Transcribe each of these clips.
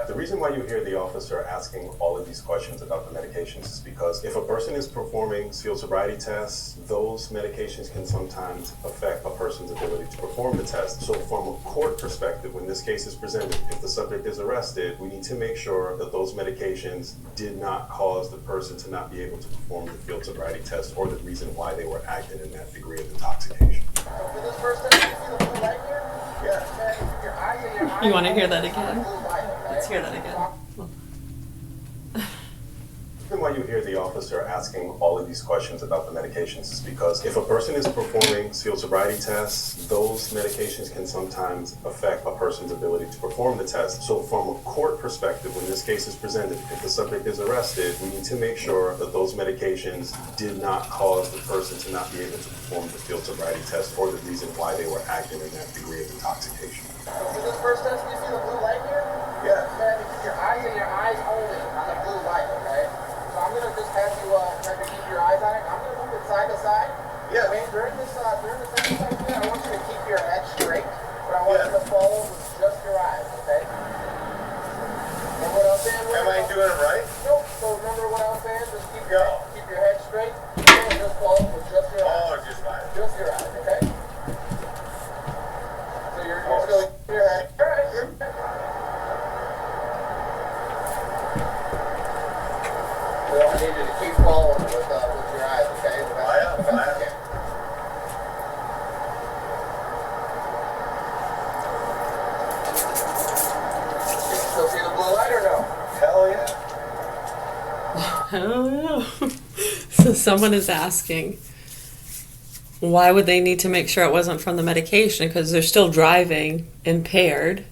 The reason why you hear the officer asking all of these questions about the medications is because if a person is performing field sobriety tests, those medications can sometimes affect a person's ability to perform the test. So from a court perspective, when this case is presented, if the subject is arrested, we need to make sure that those medications did not cause the person to not be able to perform the field sobriety test or the reason why they were acting in that degree of intoxication. For this first test, you see the blue light here? Yeah. Your eyes and your eyes. You want to hear that again? Blue light, okay? Let's hear that again. The reason why you hear the officer asking all of these questions about the medications is because if a person is performing field sobriety tests, those medications can sometimes affect a person's ability to perform the test. So from a court perspective, when this case is presented, if the subject is arrested, we need to make sure that those medications did not cause the person to not be able to perform the field sobriety test or the reason why they were acting in that degree of intoxication. For this first test, you see the blue light here? Yeah. Your eyes and your eyes only on the blue light, okay? So I'm gonna just have you keep your eyes on it. I'm gonna move it side to side. Yeah. I mean, during this exercise, I want you to keep your head straight, but I want you to follow with just your eyes, okay? And what I'm saying? Am I doing it right? Nope. So remember what I was saying? Just keep your head straight and just follow with just your eyes. Oh, just mine. Just your eyes, okay? So you're still keeping your head. All right. You're good. So I need you to keep following with your eyes, okay? The best you can. You can still see the blue light or no? Hell yeah. I don't know. So someone is asking, why would they need to make sure it wasn't from the medication? Because they're still driving impaired.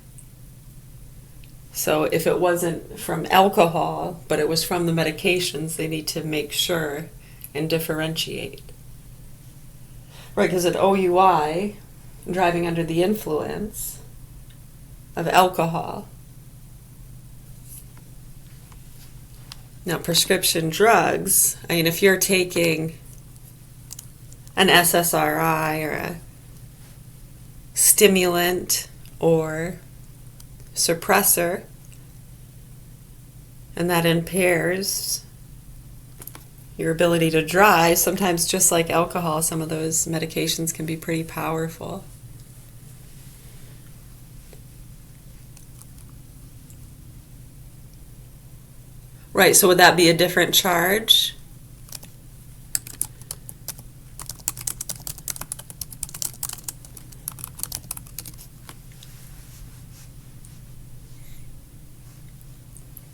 So if it wasn't from alcohol, but it was from the medications, they need to make sure and differentiate. Right, because at OUI, driving under the influence of alcohol. Now, prescription drugs, I mean, if you're taking an SSRI or a stimulant or suppressor, and that impairs your ability to drive, sometimes just like alcohol, some of those medications can be pretty powerful. Right, so would that be a different charge?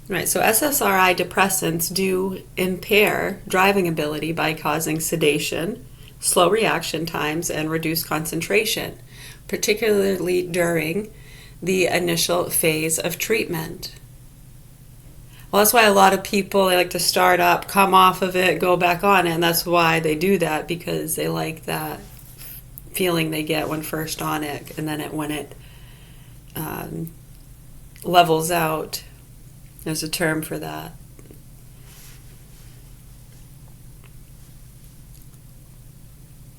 Right, so SSRI depressants do impair driving ability by causing sedation, slow reaction times, and reduced concentration, particularly during the initial phase of treatment. Well, that's why a lot of people, they like to start up, come off of it, go back on it, and that's why they do that, because they like that feeling they get when first on it, and then when it levels out. There's a term for that.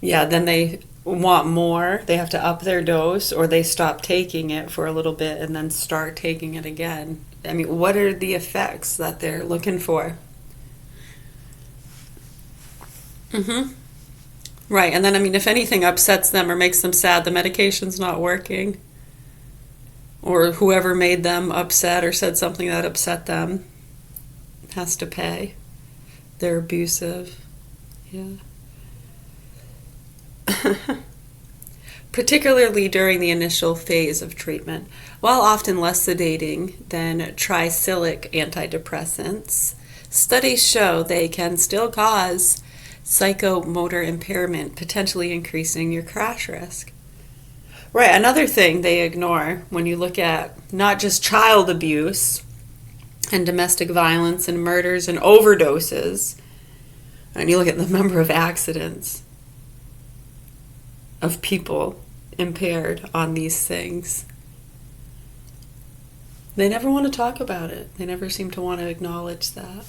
Yeah, then they want more. They have to up their dose, or they stop taking it for a little bit and then start taking it again. I mean, what are the effects that they're looking for? Right, and then, I mean, if anything upsets them or makes them sad, the medication's not working. Or whoever made them upset or said something that upset them has to pay. They're abusive. Yeah. Particularly during the initial phase of treatment. While often less sedating than tricyclic antidepressants, studies show they can still cause psychomotor impairment, potentially increasing your crash risk. Right, another thing they ignore when you look at not just child abuse and domestic violence and murders and overdoses, and you look at the number of accidents of people impaired on these things, they never want to talk about it. They never seem to want to acknowledge that.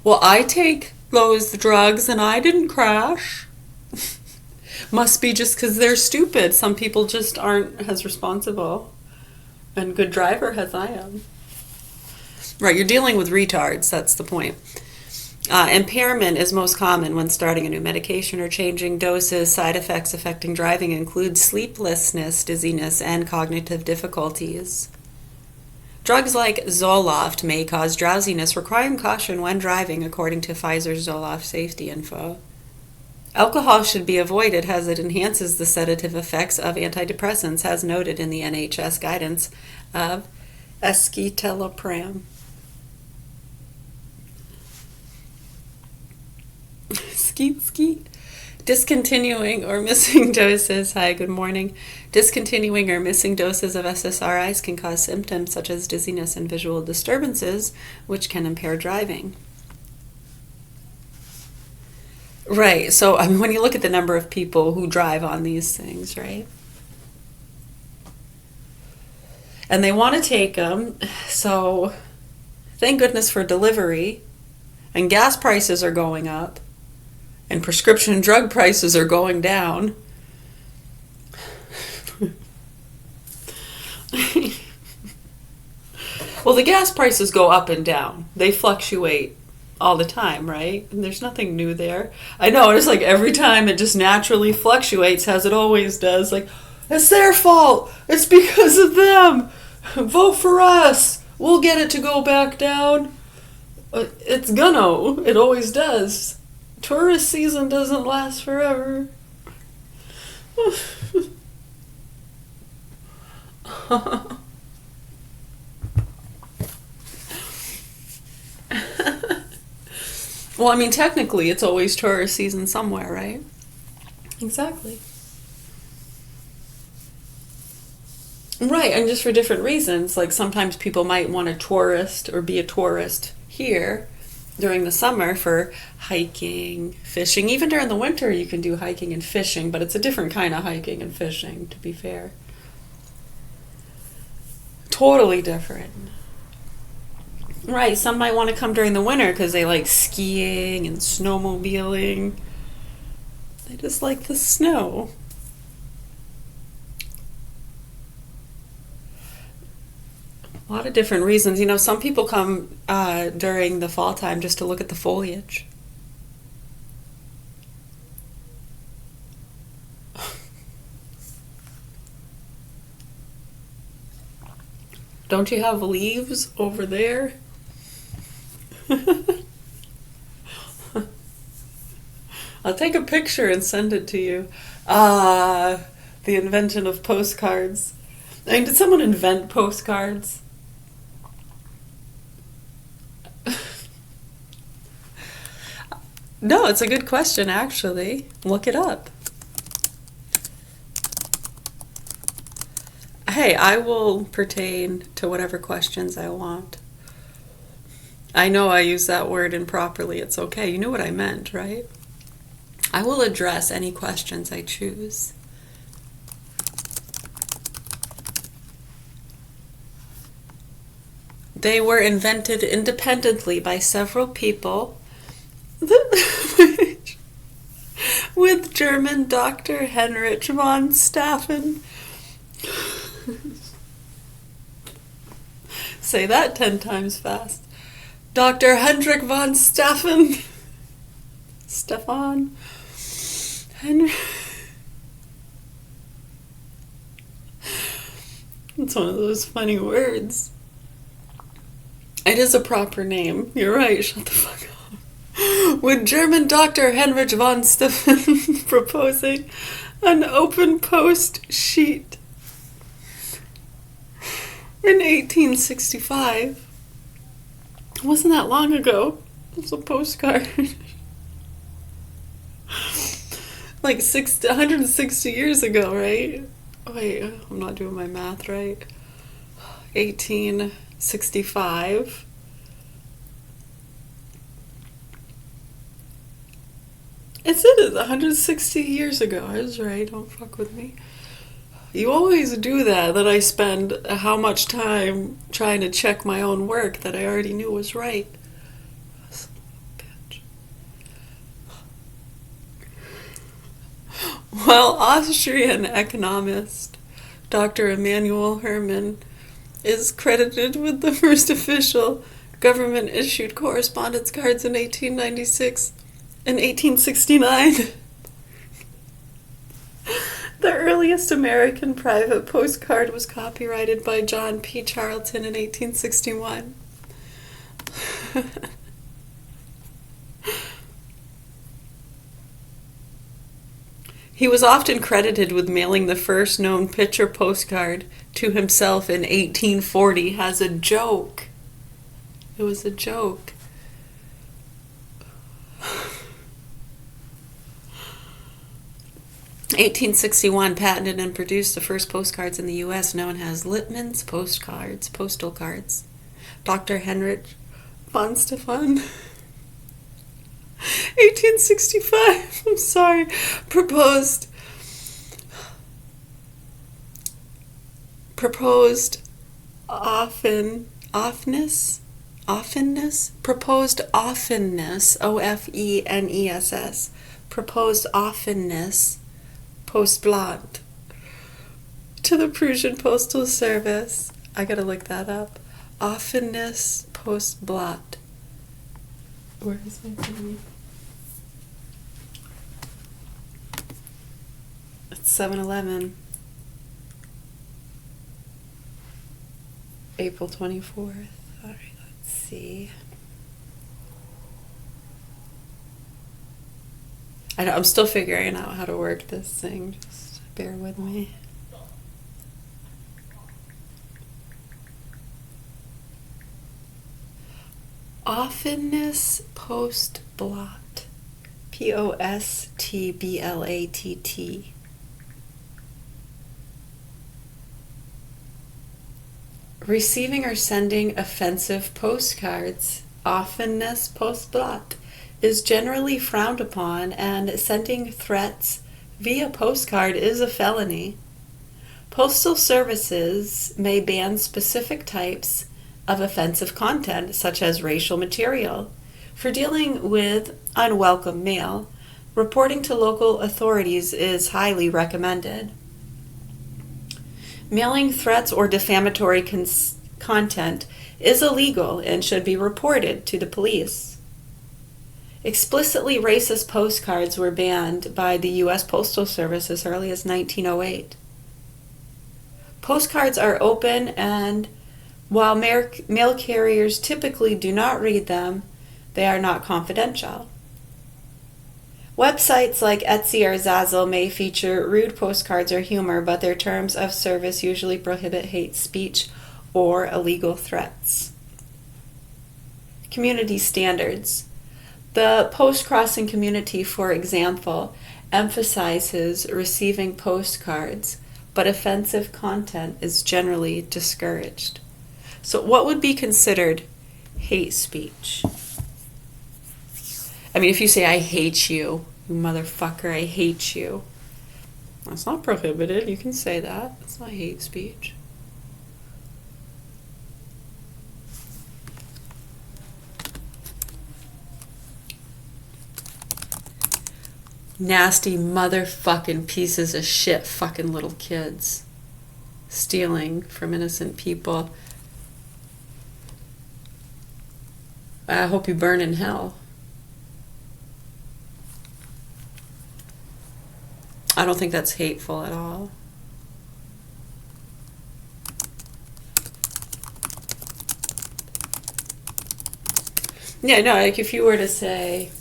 Well, I take those drugs and I didn't crash. Must be just because they're stupid. Some people just aren't as responsible and good driver as I am. Right, you're dealing with retards, that's the point. Impairment is most common when starting a new medication or changing doses. Side effects affecting driving include sleeplessness, dizziness, and cognitive difficulties. Drugs like Zoloft may cause drowsiness, requiring caution when driving, according to Pfizer's Zoloft safety info. Alcohol should be avoided as it enhances the sedative effects of antidepressants, as noted in the NHS guidance of escitalopram. Skeet, skeet. Discontinuing or missing doses. Hi, good morning. Discontinuing or missing doses of SSRIs can cause symptoms such as dizziness and visual disturbances, which can impair driving. Right, so I mean, when you look at the number of people who drive on these things, right? And they want to take them, so thank goodness for delivery. And gas prices are going up. And prescription drug prices are going down. Well, the gas prices go up and down. They fluctuate all the time, right? And there's nothing new there. I know, it's like every time it just naturally fluctuates as it always does. Like, it's their fault. It's because of them. Vote for us. We'll get it to go back down. It's gonna. It always does. Tourist season doesn't last forever. Well, I mean, technically, it's always tourist season somewhere, right? Exactly. Right, and just for different reasons. Like sometimes people might want to tourist or be a tourist here during the summer for hiking, fishing. Even during the winter you can do hiking and fishing, but it's a different kind of hiking and fishing, to be fair. Totally different. Right, some might want to come during the winter because they like skiing and snowmobiling. They just like the snow. A lot of different reasons. You know, some people come during the fall time just to look at the foliage. Don't you have leaves over there? I'll take a picture and send it to you. The invention of postcards. I mean, did someone invent postcards? No, it's a good question, actually. Look it up. Hey, I will pertain to whatever questions I want. I know I use that word improperly. It's okay. You knew what I meant, right? I will address any questions I choose. They were invented independently by several people with German Dr. Heinrich von Stauffen. Say that 10 times fast. Dr. Hendrik von Stauffen. Stefan. Henry. It's one of those funny words. It is a proper name. You're right. Shut the fuck up. With German Dr. Heinrich von Stauffen proposing an open post sheet in 1865. Wasn't that long ago? It was a postcard. Like 160 years ago, right? Wait, I'm not doing my math right. 1865. It is 160 years ago. I was right. Don't fuck with me. You always do that, that I spend how much time trying to check my own work that I already knew was right. Bitch. Well, Austrian economist Dr. Emanuel Hermann is credited with the first official government-issued correspondence cards in 1896 and 1869. The earliest American private postcard was copyrighted by John P. Charlton in 1861. He was often credited with mailing the first known picture postcard to himself in 1840 as a joke. It was a joke. (1861) patented and produced the first postcards in the U.S. known as Lippmann's postcards, postal cards. Dr. Heinrich von Stefan, 1865, I'm sorry, proposed offenness, proposed offenness, O-F-E-N-E-S-S, proposed offenness postblatt to the Prussian Postal Service. I gotta look that up. Offenness postblatt. Where is my pen? It's 7-Eleven. April 24th. Alright, let's see. I'm still figuring out how to work this thing. Just bear with me. Offenness postblatt. Postblatt. Receiving or sending offensive postcards, offenness postblatt, is generally frowned upon, and sending threats via postcard is a felony. Postal services may ban specific types of offensive content, such as racial material. For dealing with unwelcome mail, reporting to local authorities is highly recommended. Mailing threats or defamatory content is illegal and should be reported to the police. Explicitly racist postcards were banned by the U.S. Postal Service as early as 1908. Postcards are open, and while mail carriers typically do not read them, they are not confidential. Websites like Etsy or Zazzle may feature rude postcards or humor, but their terms of service usually prohibit hate speech or illegal threats. Community standards. The post-crossing community, for example, emphasizes receiving postcards, but offensive content is generally discouraged. So what would be considered hate speech? I mean, if you say, I hate you, you motherfucker, I hate you. That's not prohibited. You can say that. It's not hate speech. Nasty motherfucking pieces of shit fucking little kids. Stealing from innocent people. I hope you burn in hell. I don't think that's hateful at all. Yeah, no, like if you were to say,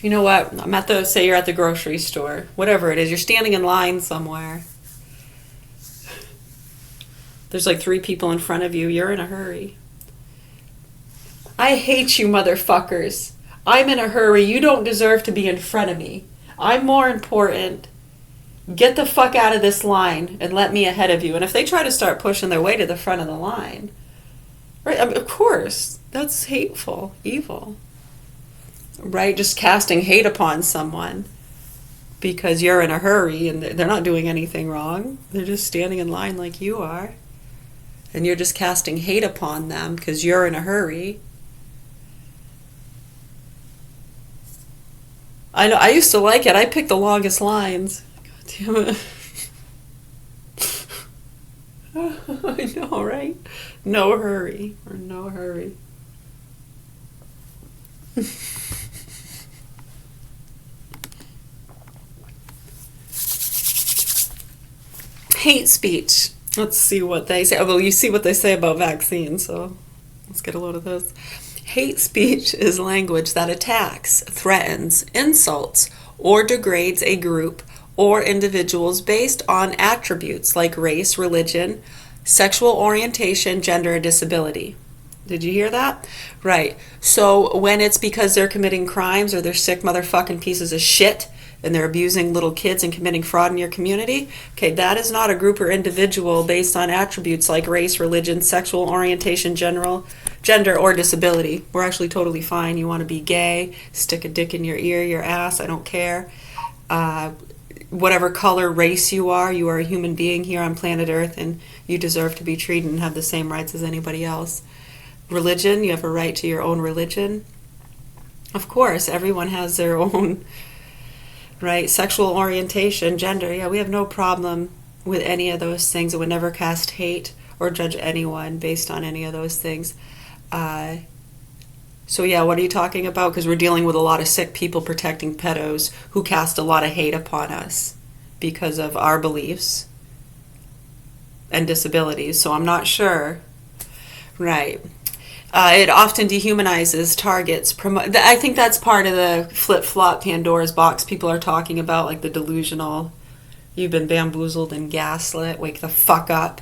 you know what, say you're at the grocery store, whatever it is, you're standing in line somewhere. There's like 3 people in front of you, you're in a hurry. I hate you motherfuckers. I'm in a hurry. You don't deserve to be in front of me. I'm more important. Get the fuck out of this line and let me ahead of you. And if they try to start pushing their way to the front of the line, right? I mean, of course, that's hateful, evil, right? Just casting hate upon someone because you're in a hurry and they're not doing anything wrong. They're just standing in line like you are. And you're just casting hate upon them because you're in a hurry. I know, I used to like it. I picked the longest lines. God damn it. I know, right? No hurry, or no hurry. Hate speech. Let's see what they say. Well, you see what they say about vaccines, so let's get a load of this. Hate speech is language that attacks, threatens, insults, or degrades a group or individuals based on attributes like race, religion, sexual orientation, gender, or disability. Did you hear that? Right. So when it's because they're committing crimes or they're sick motherfucking pieces of shit and they're abusing little kids and committing fraud in your community, okay, that is not a group or individual based on attributes like race, religion, sexual orientation, gender, or disability. We're actually totally fine. You want to be gay, stick a dick in your ear, your ass, I don't care. Whatever color, race you are a human being here on planet Earth, and you deserve to be treated and have the same rights as anybody else. Religion, you have a right to your own religion. Of course, everyone has their own, right? Sexual orientation, gender, yeah, we have no problem with any of those things. It would never cast hate or judge anyone based on any of those things. So yeah, what are you talking about? Because we're dealing with a lot of sick people protecting pedos who cast a lot of hate upon us because of our beliefs and disabilities. So I'm not sure. Right. It often dehumanizes targets. I think that's part of the flip-flop Pandora's box people are talking about, like the delusional, you've been bamboozled and gaslit, wake the fuck up.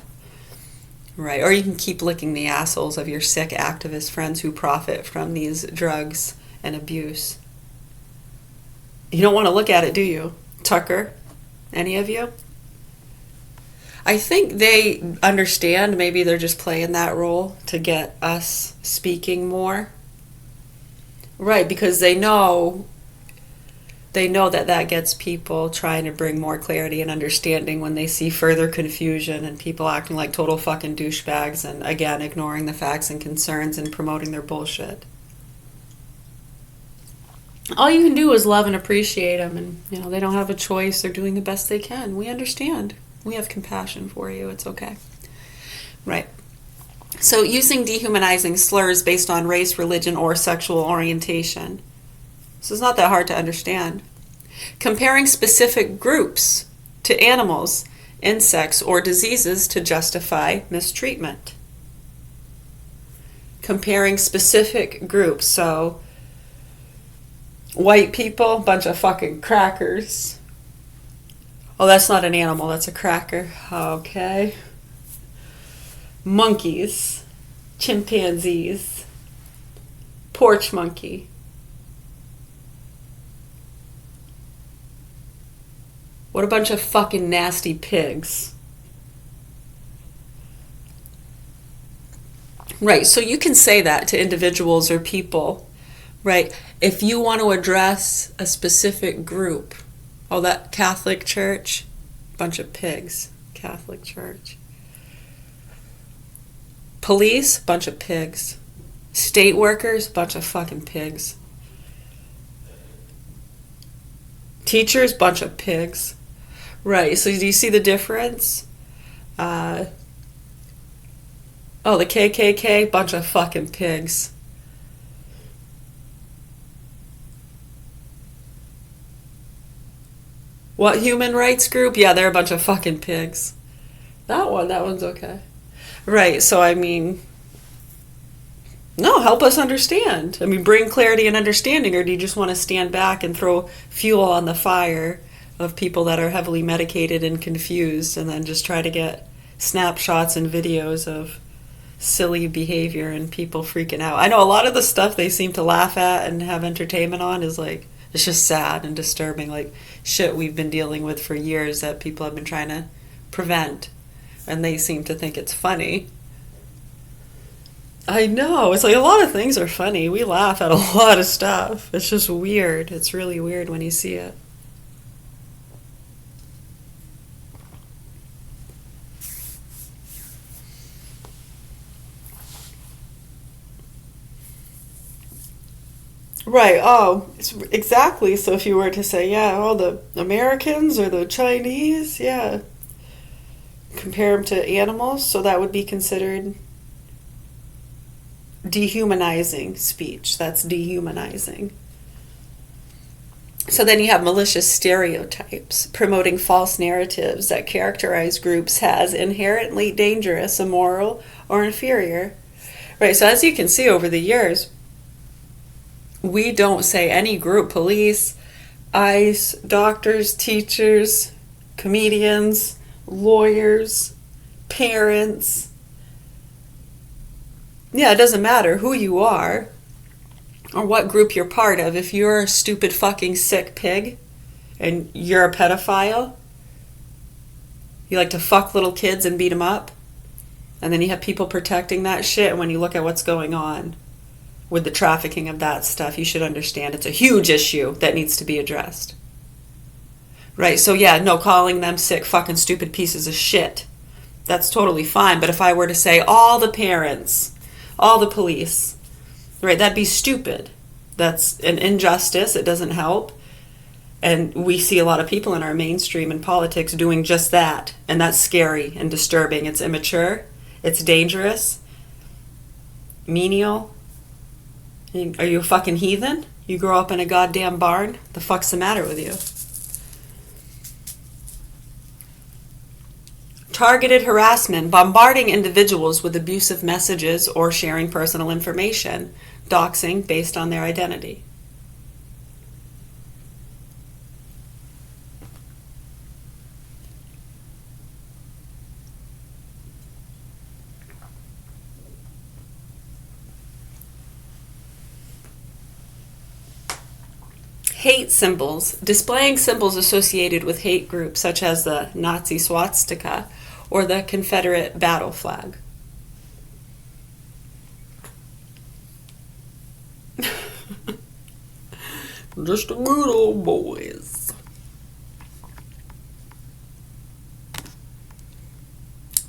Right. Or you can keep licking the assholes of your sick activist friends who profit from these drugs and abuse. You don't want to look at it, do you? Tucker? Any of you? I think they understand, maybe they're just playing that role to get us speaking more. Right, because they know that gets people trying to bring more clarity and understanding when they see further confusion and people acting like total fucking douchebags and, again, ignoring the facts and concerns and promoting their bullshit. All you can do is love and appreciate them, and, they don't have a choice. They're doing the best they can. We understand. We have compassion for you. It's okay. Right. So using dehumanizing slurs based on race, religion, or sexual orientation. This is not that hard to understand. Comparing specific groups to animals, insects, or diseases to justify mistreatment. Comparing specific groups. So, white people, bunch of fucking crackers. Oh, that's not an animal, that's a cracker. Okay. Monkeys, chimpanzees, porch monkey. What a bunch of fucking nasty pigs. Right, so you can say that to individuals or people, right? If you want to address a specific group, oh, that Catholic Church, bunch of pigs, Catholic Church. Police, bunch of pigs. State workers, bunch of fucking pigs. Teachers, bunch of pigs. Right, so do you see the difference? The KKK, bunch of fucking pigs. What human rights group? Yeah, they're a bunch of fucking pigs. That one's okay. Right, so no, help us understand. Bring clarity and understanding, or do you just want to stand back and throw fuel on the fire of people that are heavily medicated and confused and then just try to get snapshots and videos of silly behavior and people freaking out? I know a lot of the stuff they seem to laugh at and have entertainment on is like, it's just sad and disturbing, like shit we've been dealing with for years that people have been trying to prevent, and they seem to think it's funny. I know, it's like a lot of things are funny. We laugh at a lot of stuff. It's just weird. It's really weird when you see it. Right, exactly. So if you were to say, the Americans or the Chinese, yeah. compare them to animals, so that would be considered dehumanizing speech. That's dehumanizing. So then you have malicious stereotypes, promoting false narratives that characterize groups as inherently dangerous, immoral, or inferior. Right, so as you can see over the years, we don't say any group, police, ICE, doctors, teachers, comedians, lawyers, parents. Yeah, it doesn't matter who you are or what group you're part of. If you're a stupid fucking sick pig and you're a pedophile, you like to fuck little kids and beat them up, and then you have people protecting that shit, and when you look at what's going on with the trafficking of that stuff, you should understand it's a huge issue that needs to be addressed. Right, so yeah, no, calling them sick fucking stupid pieces of shit, that's totally fine. But if I were to say all the parents, all the police, right, that'd be stupid. That's an injustice. It doesn't help. And we see a lot of people in our mainstream and politics doing just that. And that's scary and disturbing. It's immature. It's dangerous. Menial. Are you a fucking heathen? You grow up in a goddamn barn? The fuck's the matter with you? Targeted harassment, bombarding individuals with abusive messages or sharing personal information, doxing based on their identity. Hate symbols, displaying symbols associated with hate groups such as the Nazi swastika or the Confederate battle flag. Just a good old boys.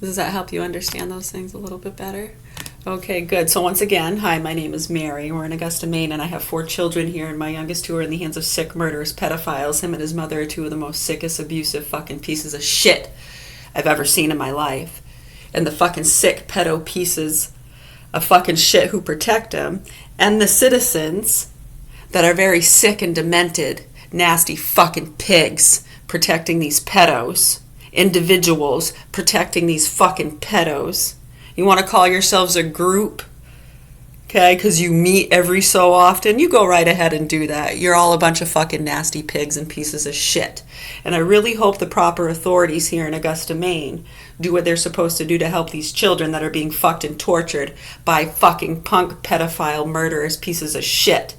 Does that help you understand those things a little bit better? Okay, good. So once again, hi, my name is Mary. We're in Augusta, Maine, and I have 4 children here, and my youngest 2 are in the hands of sick, murderous pedophiles. Him and his mother are 2 of the most sickest, abusive fucking pieces of shit I've ever seen in my life. And the fucking sick pedo pieces of fucking shit who protect him, and the citizens that are very sick and demented, nasty fucking pigs protecting these pedos, individuals protecting these fucking pedos. You want to call yourselves a group, okay, because you meet every so often? You go right ahead and do that. You're all a bunch of fucking nasty pigs and pieces of shit. And I really hope the proper authorities here in Augusta, Maine do what they're supposed to do to help these children that are being fucked and tortured by fucking punk, pedophile, murderous pieces of shit.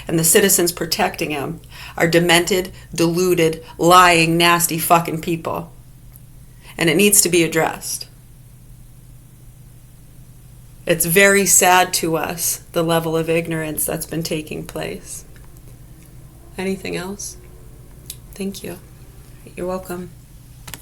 And the citizens protecting them are demented, deluded, lying, nasty fucking people. And it needs to be addressed. It's very sad to us, the level of ignorance that's been taking place. Anything else? Thank you. You're welcome.